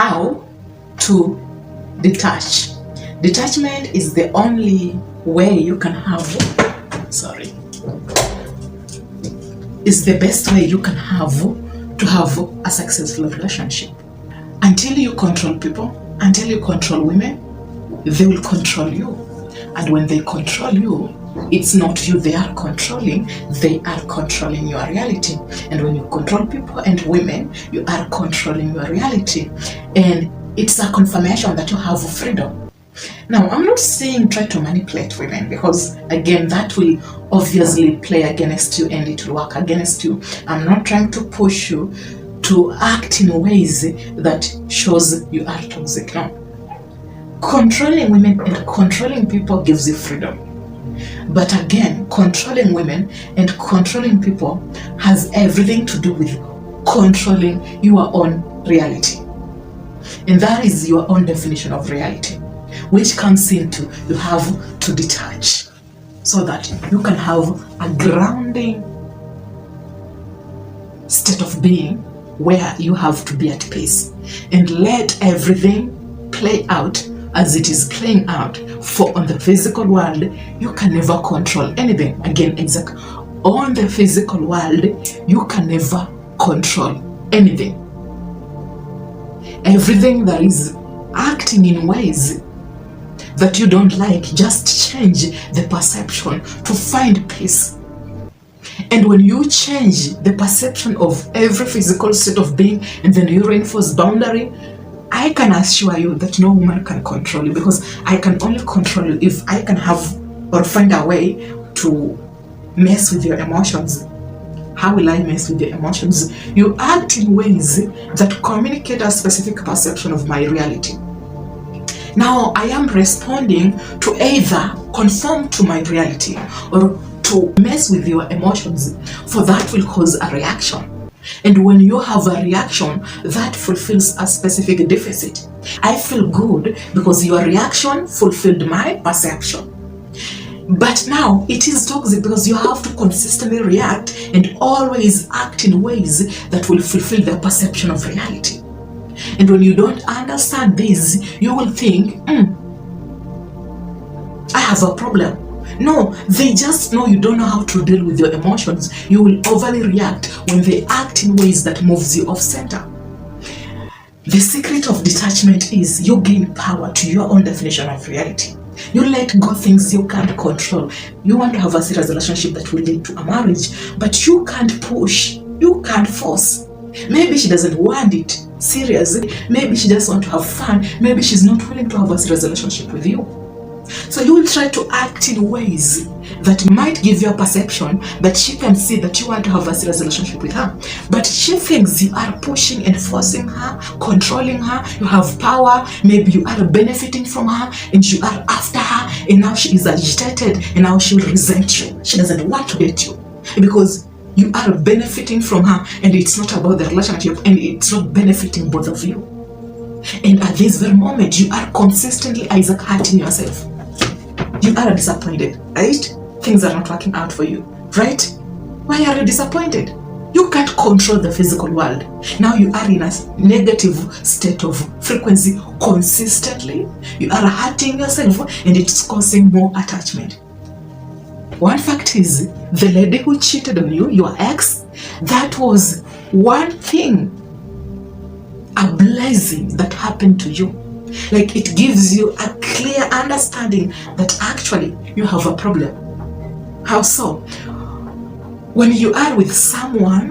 how to detach. Detachment is the only way you can have, is the best way you can have to have a successful relationship. Until you control people, until you control women, they will control you. And when they control you, it's not you they are controlling, they are controlling your reality. And when you control people and women, you are controlling your reality. And it's a confirmation that you have freedom. Now, I'm not saying try to manipulate women, because again, that will obviously play against you and it will work against you. I'm not trying to push you to act in ways that shows you are toxic. No. Controlling women and controlling people gives you freedom. But again, controlling women and controlling people has everything to do with controlling your own reality. And that is your own definition of reality, which comes into you have to detach so that you can have a grounding state of being where you have to be at peace and let everything play out as it is playing out. For on the physical world, you can never control anything. Again, exactly. On the physical world, you can never control anything. Everything that is acting in ways that you don't like, just change the perception to find peace. And when you change the perception of every physical state of being and then you reinforce boundary, I can assure you that no woman can control you, because I can only control you if I can have or find a way to mess with your emotions. How will I mess with your emotions? You act in ways that communicate a specific perception of my reality. Now I am responding to either conform to my reality or to mess with your emotions, for that will cause a reaction. And when you have a reaction, that fulfills a specific deficit. I feel good because your reaction fulfilled my perception. But now it is toxic because you have to consistently react and always act in ways that will fulfill the perception of reality. And when you don't understand this, you will think, I have a problem. No, they just know you don't know how to deal with your emotions. You will overly react when they act in ways that moves you off center. The secret of detachment is you gain power to your own definition of reality. You let go things you can't control. You want to have a serious relationship that will lead to a marriage, but you can't push, you can't force. Maybe she doesn't want it seriously. Maybe she just wants to have fun. Maybe she's not willing to have a serious relationship with you. So you will try to act in ways that might give you a perception that she can see that you want to have a serious relationship with her. But she thinks you are pushing and forcing her, controlling her, you have power, maybe you are benefiting from her and you are after her, and now she is agitated and now she will resent you. She doesn't want to date you because you are benefiting from her, and it's not about the relationship and it's not benefiting both of you. And at this very moment, you are consistently hurting yourself. You are disappointed, right? Things are not working out for you, right? Why are you disappointed? You can't control the physical world. Now you are in a negative state of frequency consistently. You are hurting yourself and it's causing more attachment. One fact is, the lady who cheated on you, your ex, that was one thing, a blessing that happened to you. Like, it gives you a clear understanding that actually you have a problem. How so? When you are with someone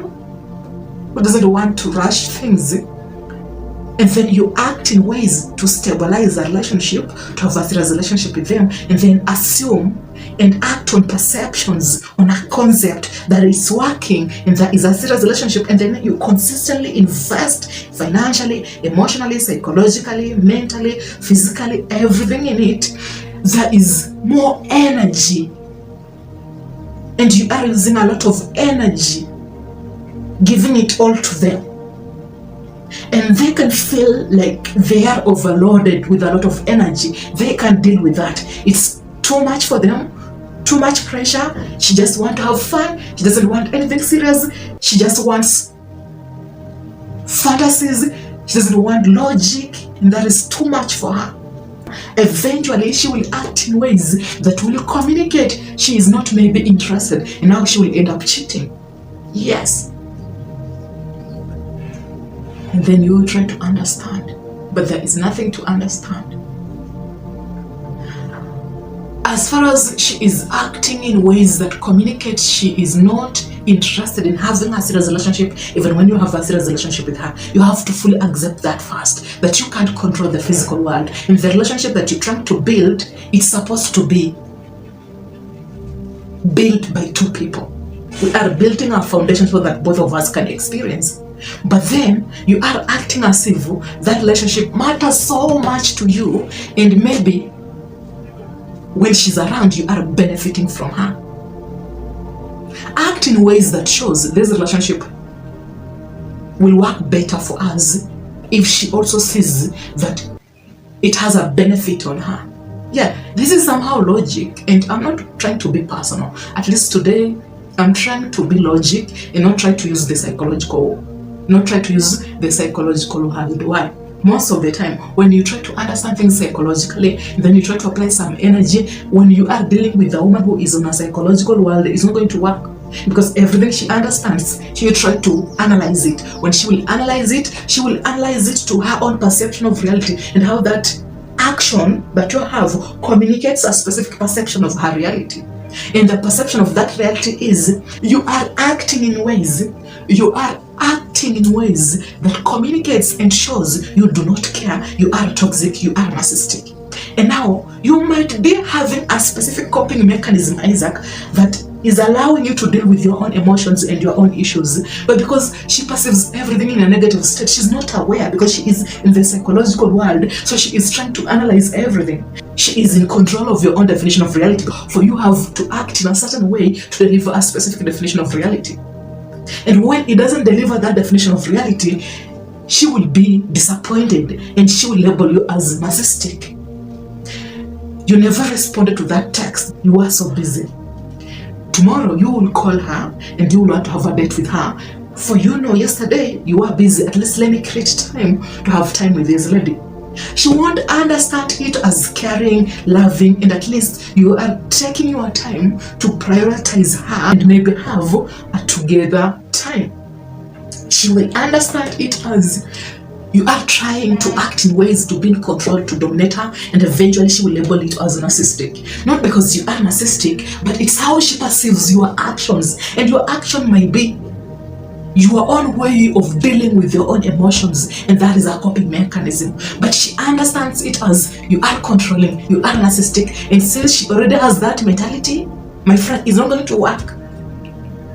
who doesn't want to rush things, and then you act in ways to stabilize a relationship, to have a serious relationship with them, and then assume and act on perceptions, on a concept that is working and that is a serious relationship, and then you consistently invest financially, emotionally, psychologically, mentally, physically, everything in it, there is more energy, and you are using a lot of energy, giving it all to them. And they can feel like they are overloaded with a lot of energy. They can't deal with that. It's too much for them, too much pressure. She just wants to have fun. She doesn't want anything serious. She just wants fantasies. She doesn't want logic, and that is too much for her. Eventually, she will act in ways that will communicate she is not maybe interested, and now she will end up cheating. Yes. And then you will try to understand, but there is nothing to understand. As far as she is acting in ways that communicate she is not interested in having a serious relationship, even when you have a serious relationship with her, you have to fully accept that first, that you can't control the physical world. And the relationship that you're trying to build, it's supposed to be built by two people. We are building our foundation so that both of us can experience. But then you are acting as if that relationship matters so much to you, and maybe when she's around, you are benefiting from her. Act in ways that shows this relationship will work better for us if she also sees that it has a benefit on her. Yeah, this is somehow logic, and I'm not trying to be personal. At least today, I'm trying to be logic and not try to use the psychological hand. Why? Most of the time, when you try to understand things psychologically, then you try to apply some energy, when you are dealing with a woman who is on a psychological world, it's not going to work. Because everything she understands, she will try to analyze it. When she will analyze it to her own perception of reality, and how that action that you have communicates a specific perception of her reality. And the perception of that reality is you are acting in ways that communicates and shows you do not care, you are toxic, you are narcissistic. And now you might be having a specific coping mechanism, Isaac, that is allowing you to deal with your own emotions and your own issues. But because she perceives everything in a negative state, she's not aware, because she is in the psychological world, so she is trying to analyze everything. She is in control of your own definition of reality, for you have to act in a certain way to deliver a specific definition of reality. And when it doesn't deliver that definition of reality, she will be disappointed and she will label you as narcissistic. You never responded to that text, you were so busy. Tomorrow you will call her and you will want to have a date with her. For yesterday you were busy, at least let me create time to have time with this lady. She won't understand it as caring, loving, and at least you are taking your time to prioritize her and maybe have a together time. She will understand it as you are trying to act in ways to be in control, to dominate her, and eventually she will label it as narcissistic. Not because you are narcissistic, but it's how she perceives your actions, and your action might be your own way of dealing with your own emotions, and that is a coping mechanism. But she understands it as you are controlling, you are narcissistic, and since she already has that mentality, my friend, it's not going to work.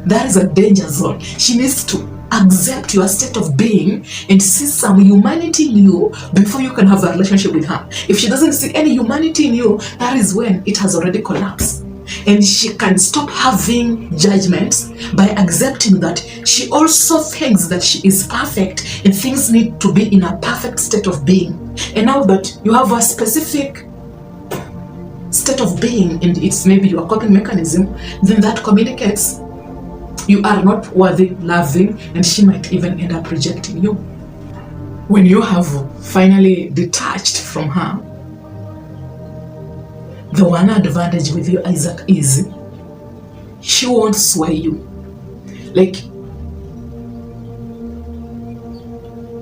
That is a danger zone. She needs to accept your state of being and see some humanity in you before you can have a relationship with her. If she doesn't see any humanity in you, that is when it has already collapsed. And she can stop having judgments by accepting that she also thinks that she is perfect and things need to be in a perfect state of being. And now that you have a specific state of being and it's maybe your coping mechanism, then that communicates you are not worthy, loving, and she might even end up rejecting you. When you have finally detached from her, the one advantage with you, Isaac, is she won't sway you. Like,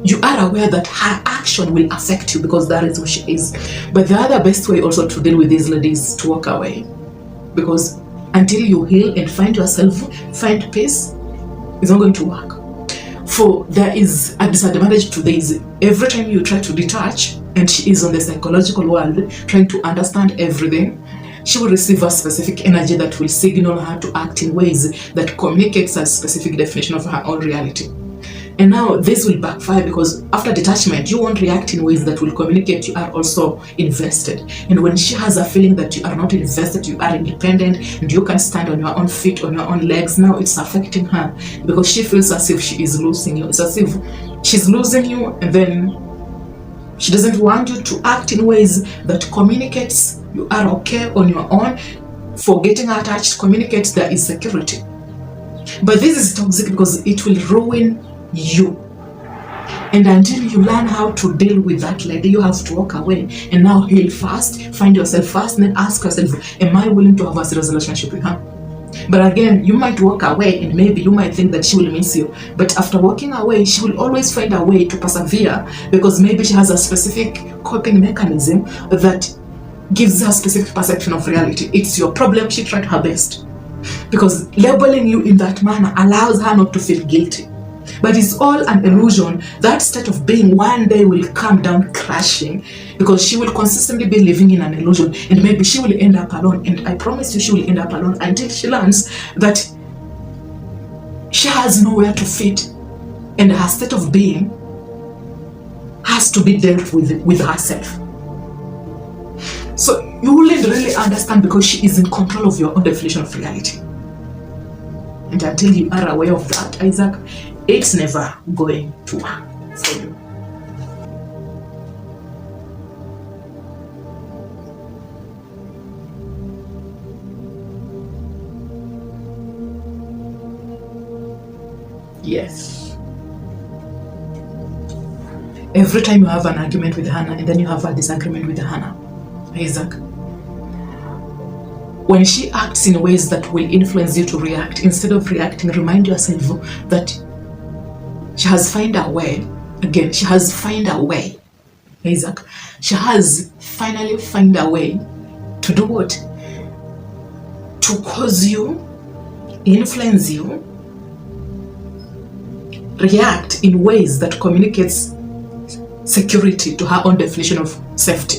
you are aware that her action will affect you because that is who she is. But the other best way also to deal with these ladies is to walk away. Because until you heal and find yourself, find peace, it's not going to work. For there is a disadvantage to this. Every time you try to detach, and she is on the psychological world trying to understand everything, she will receive a specific energy that will signal her to act in ways that communicates a specific definition of her own reality. And now this will backfire because after detachment, you won't react in ways that will communicate you are also invested. And when she has a feeling that you are not invested, you are independent, and you can stand on your own feet, on your own legs, now it's affecting her because she feels as if she is losing you. It's as if she's losing you, and then she doesn't want you to act in ways that communicates you are okay on your own. For getting attached communicates there is security. But this is toxic because it will ruin you. And until you learn how to deal with that lady, you have to walk away and now heal first, find yourself first, and then ask yourself, am I willing to have a serious relationship with her? But again, you might walk away and maybe you might think that she will miss you. But after walking away, she will always find a way to persevere, because maybe she has a specific coping mechanism that gives her a specific perception of reality. It's your problem, she tried her best. Because labeling you in that manner allows her not to feel guilty. But it's all an illusion. That state of being one day will come down crashing, because she will consistently be living in an illusion, and maybe she will end up alone. And I promise you, she will end up alone until she learns that she has nowhere to fit, and her state of being has to be dealt with herself. So you wouldn't really understand, because she is in control of your own definition of reality. And until you are aware of that, Isaac, it's never going to work for you. Yes. Every time you have an argument with Hannah and then you have a disagreement with Hannah, Isaac, when she acts in ways that will influence you to react, instead of reacting, remind yourself that she has found a way. Again, she has found a way, Isaac. She has finally found a way to do what? To cause you, influence you, react in ways that communicates security to her own definition of safety.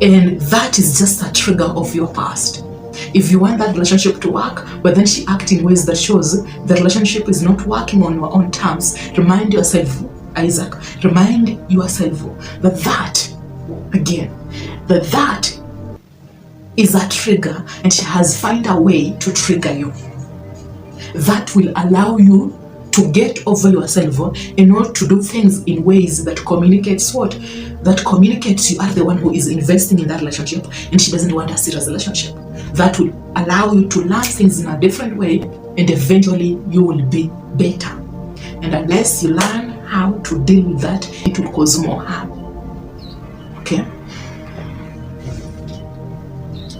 And that is just a trigger of your past. If you want that relationship to work, but then she acts in ways that shows the relationship is not working on your own terms, remind yourself, Isaac, remind yourself that is a trigger, and she has found a way to trigger you. That will allow you to get over yourself in order to do things in ways that communicates what? That communicates you are the one who is investing in that relationship, and she doesn't want a serious relationship. That will allow you to learn things in a different way, and eventually you will be better. And unless you learn how to deal with that, it will cause more harm. Okay?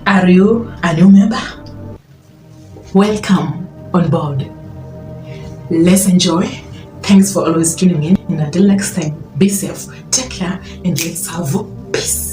Are you a new member? Welcome on board. Let's enjoy. Thanks for always tuning in. And until next time, be safe, take care, and let's have peace.